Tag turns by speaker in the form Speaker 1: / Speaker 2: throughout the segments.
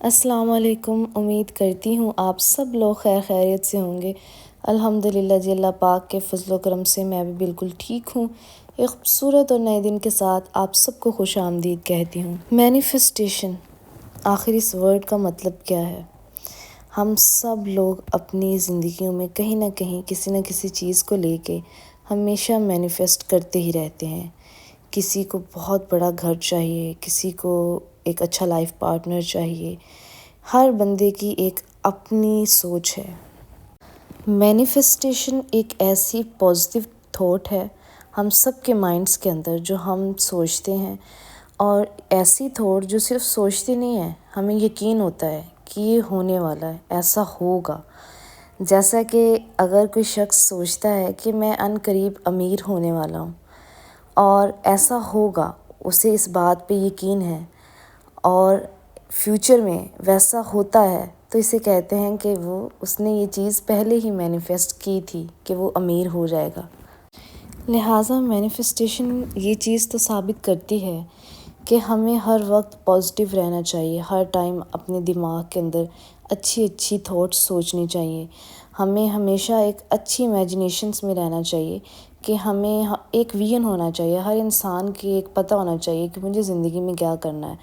Speaker 1: السلام علیکم۔ امید کرتی ہوں آپ سب لوگ خیر خیریت سے ہوں گے۔ الحمدللہ جی، اللہ پاک کے فضل و کرم سے میں بھی بالکل ٹھیک ہوں۔ ایک خوبصورت اور نئے دن کے ساتھ آپ سب کو خوش آمدید کہتی ہوں۔ مینیفیسٹیشن، آخر اس ورڈ کا مطلب کیا ہے؟ ہم سب لوگ اپنی زندگیوں میں کہیں نہ کہیں کسی نہ کسی چیز کو لے کے ہمیشہ مینیفیسٹ کرتے ہی رہتے ہیں۔ کسی کو بہت بڑا گھر چاہیے، کسی کو ایک اچھا لائف پارٹنر چاہیے۔ ہر بندے کی ایک اپنی سوچ ہے۔ مینیفیسٹیشن ایک ایسی پازیٹیو تھاٹ ہے ہم سب کے مائنڈس کے اندر جو ہم سوچتے ہیں، اور ایسی تھاٹ جو صرف سوچتے نہیں ہیں، ہمیں یقین ہوتا ہے کہ یہ ہونے والا ہے، ایسا ہوگا۔ جیسا کہ اگر کوئی شخص سوچتا ہے کہ میں عن قریب امیر ہونے والا ہوں اور ایسا ہوگا، اسے اس بات پہ یقین ہے اور فیوچر میں ویسا ہوتا ہے، تو اسے کہتے ہیں کہ اس نے یہ چیز پہلے ہی مینیفیسٹ کی تھی کہ وہ امیر ہو جائے گا۔ لہٰذا مینیفیسٹیشن یہ چیز تو ثابت کرتی ہے کہ ہمیں ہر وقت پازیٹیو رہنا چاہیے، ہر ٹائم اپنے دماغ کے اندر اچھی اچھی تھاٹس سوچنی چاہیے، ہمیں ہمیشہ ایک اچھی امیجنیشنس میں رہنا چاہیے کہ ہمیں ایک ویژن ہونا چاہیے، ہر انسان کی ایک پتہ ہونا چاہیے کہ مجھے زندگی میں کیا کرنا ہے۔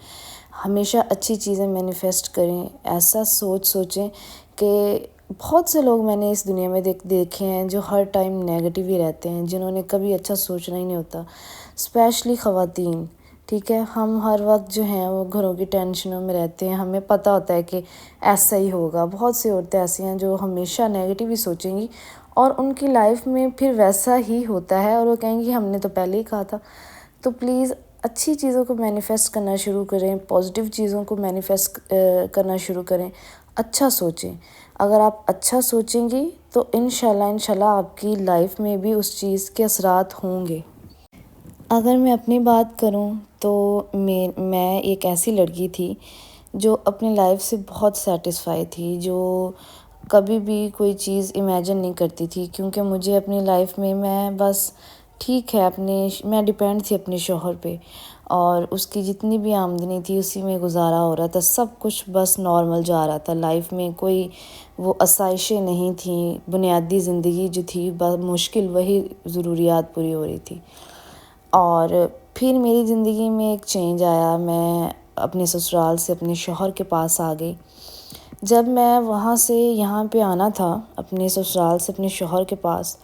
Speaker 1: ہمیشہ اچھی چیزیں مینیفیسٹ کریں، ایسا سوچیں کہ بہت سے لوگ میں نے اس دنیا میں دیکھے ہیں جو ہر ٹائم نیگیٹو ہی رہتے ہیں، جنہوں نے کبھی اچھا سوچنا ہی نہیں ہوتا، اسپیشلی خواتین۔ ٹھیک ہے، ہم ہر وقت جو ہیں وہ گھروں کی ٹینشنوں میں رہتے ہیں، ہمیں پتہ ہوتا ہے کہ ایسا ہی ہوگا۔ بہت سی عورتیں ایسی ہیں جو ہمیشہ نیگیٹو ہی سوچیں گی اور ان کی لائف میں پھر ویسا ہی ہوتا ہے، اور وہ کہیں گی ہم نے تو پہلے ہی کہا تھا۔ تو پلیز اچھی چیزوں کو مینیفیسٹ کرنا شروع کریں، پازیٹیو چیزوں کو مینیفیسٹ کرنا شروع کریں، اچھا سوچیں۔ اگر آپ اچھا سوچیں گی تو انشاءاللہ آپ کی لائف میں بھی اس چیز کے اثرات ہوں گے۔ اگر میں اپنی بات کروں تو میں ایک ایسی لڑکی تھی جو اپنی لائف سے بہت سیٹسفائی تھی، جو کبھی بھی کوئی چیز امیجن نہیں کرتی تھی، کیونکہ مجھے اپنی لائف میں بس ٹھیک ہے میں ڈیپینڈ تھی اپنے شوہر پہ، اور اس کی جتنی بھی آمدنی تھی اسی میں گزارا ہو رہا تھا، سب کچھ بس نارمل جا رہا تھا، لائف میں کوئی وہ آسائشیں نہیں تھیں، بنیادی زندگی جو تھی بہت مشکل وہی ضروریات پوری ہو رہی تھی۔ اور پھر میری زندگی میں ایک چینج آیا، میں اپنے سسرال سے اپنے شوہر کے پاس آ گئی۔ جب میں وہاں سے یہاں پہ آنا تھا اپنے سسرال سے اپنے شوہر کے پاس،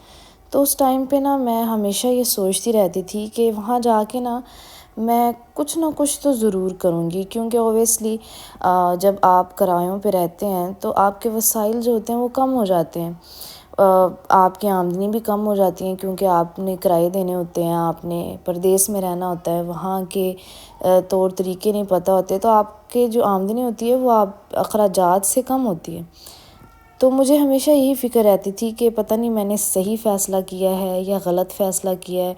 Speaker 1: تو اس ٹائم پہ میں ہمیشہ یہ سوچتی رہتی تھی کہ وہاں جا کے میں کچھ نہ کچھ تو ضرور کروں گی، کیونکہ اوبیسلی جب آپ کرایوں پہ رہتے ہیں تو آپ کے وسائل جو ہوتے ہیں وہ کم ہو جاتے ہیں، آپ کی آمدنی بھی کم ہو جاتی ہیں، کیونکہ آپ نے کرائے دینے ہوتے ہیں، آپ نے پردیس میں رہنا ہوتا ہے، وہاں کے طور طریقے نہیں پتہ ہوتے، تو آپ کے جو آمدنی ہوتی ہے وہ آپ اخراجات سے کم ہوتی ہے۔ تو مجھے ہمیشہ یہی فکر رہتی تھی کہ پتہ نہیں میں نے صحیح فیصلہ کیا ہے یا غلط فیصلہ کیا ہے،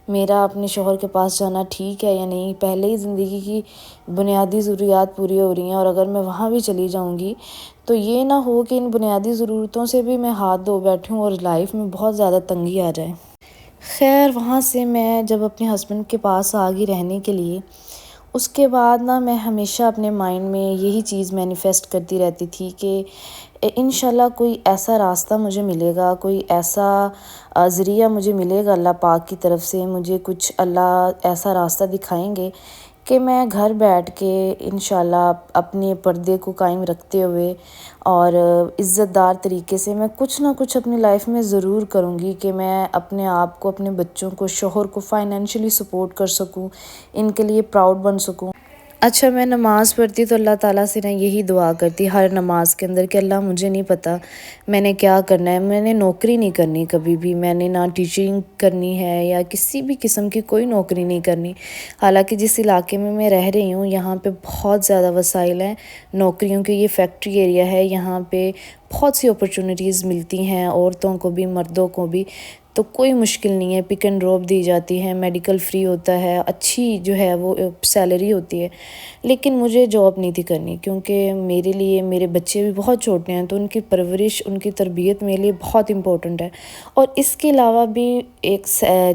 Speaker 1: میرا اپنے شوہر کے پاس جانا ٹھیک ہے یا نہیں، پہلے ہی زندگی کی بنیادی ضروریات پوری ہو رہی ہیں، اور اگر میں وہاں بھی چلی جاؤں گی تو یہ نہ ہو کہ ان بنیادی ضرورتوں سے بھی میں ہاتھ دھو بیٹھوں اور لائف میں بہت زیادہ تنگی آ جائے۔ خیر، وہاں سے میں جب اپنے ہسبینڈ کے پاس آ گئی رہنے کے لیے، اس کے بعد میں ہمیشہ اپنے مائنڈ میں یہی چیز مینیفیسٹ کرتی رہتی تھی کہ انشاءاللہ کوئی ایسا راستہ مجھے ملے گا، کوئی ایسا ذریعہ مجھے ملے گا، اللہ پاک کی طرف سے مجھے کچھ اللہ ایسا راستہ دکھائیں گے کہ میں گھر بیٹھ کے انشاءاللہ اپنے پردے کو قائم رکھتے ہوئے اور عزت دار طریقے سے میں کچھ نہ کچھ اپنی لائف میں ضرور کروں گی، کہ میں اپنے آپ کو، اپنے بچوں کو، شوہر کو فائنینشلی سپورٹ کر سکوں، ان کے لیے پراؤڈ بن سکوں۔ اچھا، میں نماز پڑھتی تو اللہ تعالیٰ سے یہی دعا کرتی ہر نماز کے اندر کہ اللہ مجھے نہیں پتہ میں نے کیا کرنا ہے، میں نے نوکری نہیں کرنی کبھی بھی، میں نے نہ ٹیچنگ کرنی ہے یا کسی بھی قسم کی کوئی نوکری نہیں کرنی۔ حالانکہ جس علاقے میں رہ رہی ہوں یہاں پہ بہت زیادہ وسائل ہیں نوکریوں کے، یہ فیکٹری ایریا ہے، یہاں پہ بہت سی اپرچونیٹیز ملتی ہیں عورتوں کو بھی مردوں کو بھی، تو کوئی مشکل نہیں ہے، پک اینڈ ڈراپ دی جاتی ہے، میڈیکل فری ہوتا ہے، اچھی جو ہے وہ سیلری ہوتی ہے۔ لیکن مجھے جاب نہیں تھی کرنی، کیونکہ میرے لیے میرے بچے بھی بہت چھوٹے ہیں، تو ان کی پرورش، ان کی تربیت میرے لیے بہت امپورٹنٹ ہے۔ اور اس کے علاوہ بھی ایک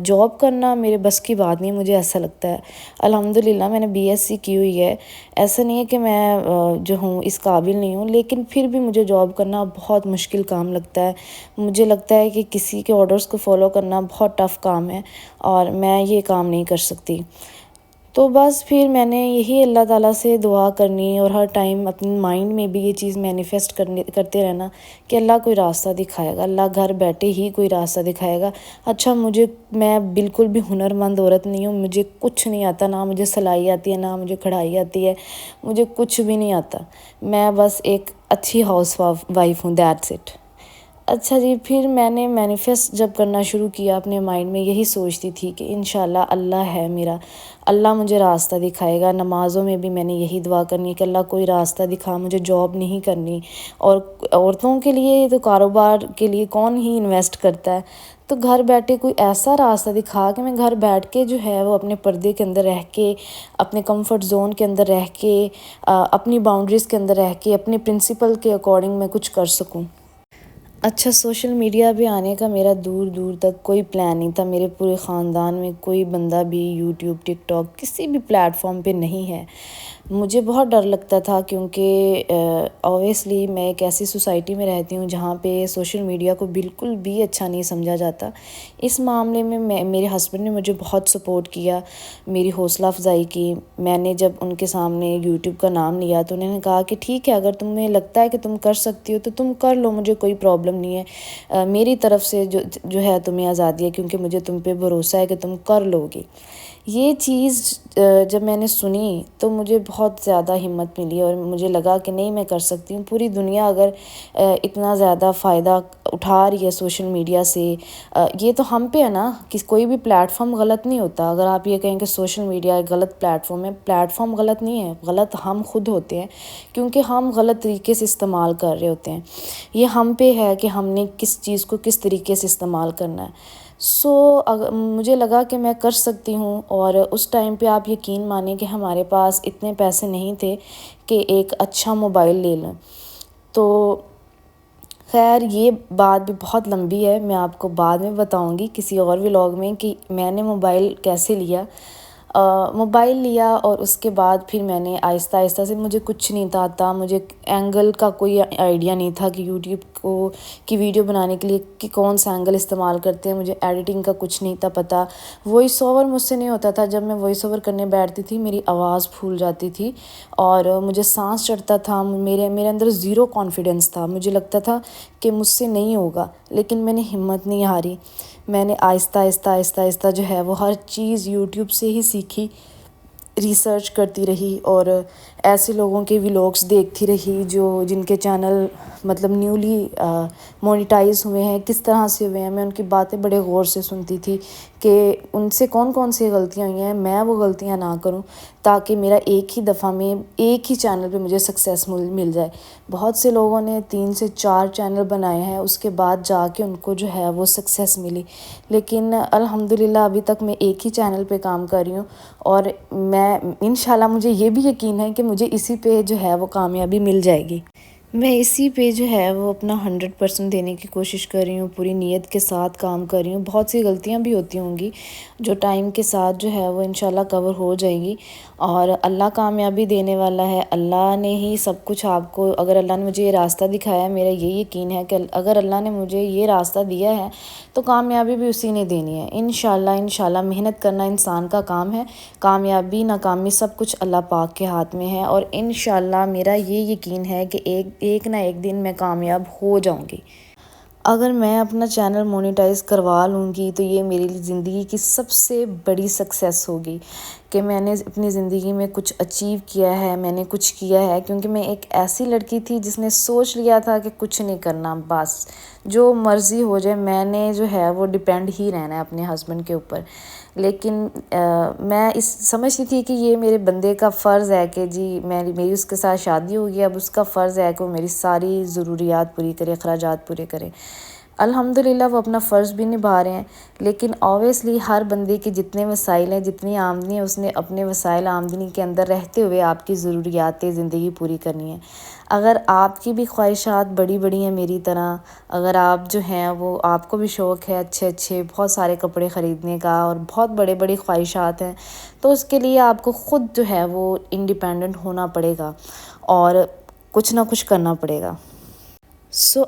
Speaker 1: جاب کرنا میرے بس کی بات نہیں، مجھے ایسا لگتا ہے۔ الحمدللہ میں نے BSc کی ہوئی ہے، ایسا نہیں ہے کہ میں جو ہوں اس قابل نہیں ہوں، لیکن پھر بھی مجھے جاب کرنا بہت مشکل کام لگتا ہے۔ مجھے لگتا ہے کہ کسی کے آرڈرز کو فالو کرنا بہت ٹف کام ہے، اور میں یہ کام نہیں کر سکتی۔ تو بس پھر میں نے یہی اللہ تعالیٰ سے دعا کرنی، اور ہر ٹائم اپنی مائنڈ میں بھی یہ چیز مینیفیسٹ کرتے رہنا کہ اللہ کوئی راستہ دکھائے گا، اللہ گھر بیٹھے ہی کوئی راستہ دکھائے گا۔ اچھا، میں بالکل بھی ہنرمند عورت نہیں ہوں، مجھے کچھ نہیں آتا، نہ مجھے سلائی آتی ہے، نہ مجھے کڑھائی آتی ہے، مجھے کچھ بھی نہیں آتا۔ میں بس ایک اچھی ہاؤس وائف ہوں، دیٹس اٹ۔ اچھا جی، پھر میں نے مینیفیسٹ جب کرنا شروع کیا، اپنے مائنڈ میں یہی سوچتی تھی کہ انشاءاللہ اللہ ہے میرا، اللہ مجھے راستہ دکھائے گا۔ نمازوں میں بھی میں نے یہی دعا کرنی کہ اللہ کوئی راستہ دکھا، مجھے جاب نہیں کرنی۔ اور عورتوں کے لیے تو کاروبار کے لیے کون ہی انویسٹ کرتا ہے، تو گھر بیٹھے کوئی ایسا راستہ دکھا کہ میں گھر بیٹھ کے جو ہے وہ اپنے پردے کے اندر رہ کے، اپنے کمفرٹ زون کے اندر رہ کے، اپنی باؤنڈریز کے اندر رہ کے، اپنے پرنسپل کے اکارڈنگ میں کچھ کر سکوں۔ اچھا، سوشل میڈیا پہ آنے کا میرا دور دور تک کوئی پلان نہیں تھا، میرے پورے خاندان میں کوئی بندہ بھی یوٹیوب، ٹک ٹاک کسی بھی پلیٹ فارم پہ نہیں ہے۔ مجھے بہت ڈر لگتا تھا، کیونکہ اوبویسلی میں ایک ایسی سوسائٹی میں رہتی ہوں جہاں پہ سوشل میڈیا کو بالکل بھی اچھا نہیں سمجھا جاتا۔ اس معاملے میں میرے ہسبینڈ نے مجھے بہت سپورٹ کیا، میری حوصلہ افزائی کی۔ میں نے جب ان کے سامنے یوٹیوب کا نام لیا تو انہوں نے کہا کہ ٹھیک ہے، اگر تمہیں لگتا ہے کہ تم کر سکتی ہو تو تم کر لو، مجھے کوئی پرابلم نہیں ہے، میری طرف سے جو ہے تمہیں آزادی ہے، کیونکہ مجھے تم پہ بھروسہ ہے کہ تم کر لو گی۔ یہ چیز جب میں نے سنی تو مجھے بہت زیادہ ہمت ملی، اور مجھے لگا کہ نہیں، میں کر سکتی ہوں۔ پوری دنیا اگر اتنا زیادہ فائدہ اٹھا رہی ہے سوشل میڈیا سے، یہ تو ہم پہ ہے نا کہ کوئی بھی پلیٹ فارم غلط نہیں ہوتا۔ اگر آپ یہ کہیں کہ سوشل میڈیا ایک غلط پلیٹ فارم ہے، پلیٹ فارم غلط نہیں ہے، غلط ہم خود ہوتے ہیں، کیونکہ ہم غلط طریقے سے استعمال کر رہے ہوتے ہیں۔ یہ ہم پہ ہے کہ ہم نے کس چیز کو کس طریقے سے استعمال کرنا ہے۔ مجھے لگا کہ میں کر سکتی ہوں، اور اس ٹائم پہ آپ یقین مانیں کہ ہمارے پاس اتنے پیسے نہیں تھے کہ ایک اچھا موبائل لے لیں۔ تو خیر، یہ بات بھی بہت لمبی ہے، میں آپ کو بعد میں بتاؤں گی کسی اور ولاگ میں کہ میں نے موبائل کیسے لیا۔ موبائل لیا، اور اس کے بعد پھر میں نے آہستہ آہستہ سے، مجھے کچھ نہیں آتا، مجھے اینگل کا کوئی آئیڈیا نہیں تھا کہ یوٹیوب کی ویڈیو بنانے کے لیے کہ کون سا اینگل استعمال کرتے ہیں، مجھے ایڈیٹنگ کا کچھ نہیں تھا پتہ۔ وائس اوور مجھ سے نہیں ہوتا تھا، جب میں وائس اوور کرنے بیٹھتی تھی میری آواز پھول جاتی تھی، اور مجھے سانس چڑھتا تھا، میرے اندر زیرو کانفیڈنس تھا، مجھے لگتا تھا کہ مجھ سے نہیں ہوگا۔ لیکن میں نے ہمت نہیں ہاری، میں نے آہستہ آہستہ جو ہے وہ ہر چیز یوٹیوب سے ہی سیکھی، ریسرچ کرتی رہی، اور ایسے لوگوں کے ولاگس دیکھتی رہی جن کے چینل مطلب نیولی مونیٹائز ہوئے ہیں، کس طرح سے ہوئے ہیں۔ میں ان کی باتیں بڑے غور سے سنتی تھی کہ ان سے کون سی غلطیاں ہوئی ہیں، میں وہ غلطیاں نہ کروں، تاکہ میرا ایک ہی دفعہ میں ایک ہی چینل پہ مجھے سکسیس مل جائے۔ بہت سے لوگوں نے 3 سے 4 چینل بنائے ہیں، اس کے بعد جا کے ان کو جو ہے وہ سکسیس ملی، لیکن الحمدللہ ابھی تک میں ایک ہی چینل پہ کام کر رہی ہوں، اور میں انشاءاللہ مجھے یہ بھی یقین ہے کہ مجھے اسی پہ جو ہے وہ کامیابی مل جائے گی۔ میں اسی پہ جو ہے وہ اپنا 100% دینے کی کوشش کر رہی ہوں، پوری نیت کے ساتھ کام کر رہی ہوں۔ بہت سی غلطیاں بھی ہوتی ہوں گی جو ٹائم کے ساتھ جو ہے وہ انشاءاللہ کور ہو جائیں گی، اور اللہ کامیابی دینے والا ہے۔ اللہ نے ہی سب کچھ آپ کو، اگر اللہ نے مجھے یہ راستہ دکھایا ہے، میرا یہ یقین ہے کہ اگر اللہ نے مجھے یہ راستہ دیا ہے تو کامیابی بھی اسی نے دینی ہے۔ انشاءاللہ محنت کرنا انسان کا کام ہے، کامیابی ناکامی سب کچھ اللہ پاک کے ہاتھ میں ہے، اور انشاءاللہ میرا یہ یقین ہے کہ ایک نہ ایک دن میں کامیاب ہو جاؤں گی۔ اگر میں اپنا چینل مونیٹائز کروا لوں گی تو یہ میری زندگی کی سب سے بڑی سکسیس ہوگی کہ میں نے اپنی زندگی میں کچھ اچیو کیا ہے، میں نے کچھ کیا ہے، کیونکہ میں ایک ایسی لڑکی تھی جس نے سوچ لیا تھا کہ کچھ نہیں کرنا، بس جو مرضی ہو جائے، میں نے جو ہے وہ ڈیپینڈ ہی رہنا ہے اپنے ہسبینڈ کے اوپر۔ لیکن میں سمجھتی تھی کہ یہ میرے بندے کا فرض ہے کہ جی میری اس کے ساتھ شادی ہوگی، اب اس کا فرض ہے کہ وہ میری ساری ضروریات پوری کرے، اخراجات پورے کرے۔ الحمدللہ وہ اپنا فرض بھی نبھا رہے ہیں، لیکن اویسلی ہر بندے کے جتنے وسائل ہیں، جتنی آمدنی ہے، اس نے اپنے وسائل آمدنی کے اندر رہتے ہوئے آپ کی ضروریات زندگی پوری کرنی ہے۔ اگر آپ کی بھی خواہشات بڑی بڑی ہیں میری طرح، اگر آپ جو ہیں وہ آپ کو بھی شوق ہے اچھے اچھے بہت سارے کپڑے خریدنے کا اور بہت بڑے بڑی خواہشات ہیں، تو اس کے لیے آپ کو خود جو ہے وہ انڈیپینڈنٹ ہونا پڑے گا اور کچھ نہ کچھ کرنا پڑے گا۔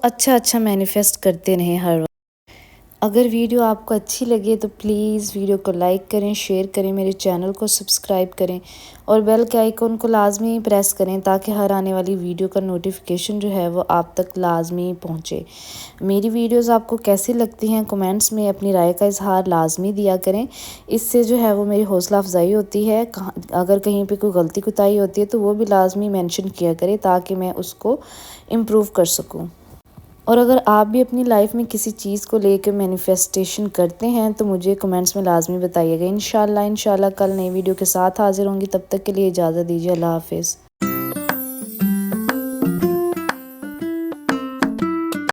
Speaker 1: اچھا اچھا مینیفیسٹ کرتے رہیں ہر وقت۔ اگر ویڈیو آپ کو اچھی لگے تو پلیز ویڈیو کو لائک کریں، شیئر کریں، میرے چینل کو سبسکرائب کریں اور بیل کے آئیکن کو لازمی پریس کریں تاکہ ہر آنے والی ویڈیو کا نوٹیفیکیشن جو ہے وہ آپ تک لازمی پہنچے۔ میری ویڈیوز آپ کو کیسی لگتی ہیں کمنٹس میں اپنی رائے کا اظہار لازمی دیا کریں، اس سے جو ہے وہ میری حوصلہ افزائی ہوتی ہے۔ اگر کہیں پہ کوئی غلطی کوتاہی ہوتی ہے تو وہ بھی لازمی مینشن کیا کرے تاکہ میں اس کو امپروو کر سکوں۔ اور اگر آپ بھی اپنی لائف میں کسی چیز کو لے کے مینیفیسٹیشن کرتے ہیں تو مجھے کمنٹس میں لازمی بتائیے گا۔ انشاءاللہ کل نئی ویڈیو کے ساتھ حاضر ہوں گی، تب تک کے لیے اجازت دیجیے۔ اللہ حافظ۔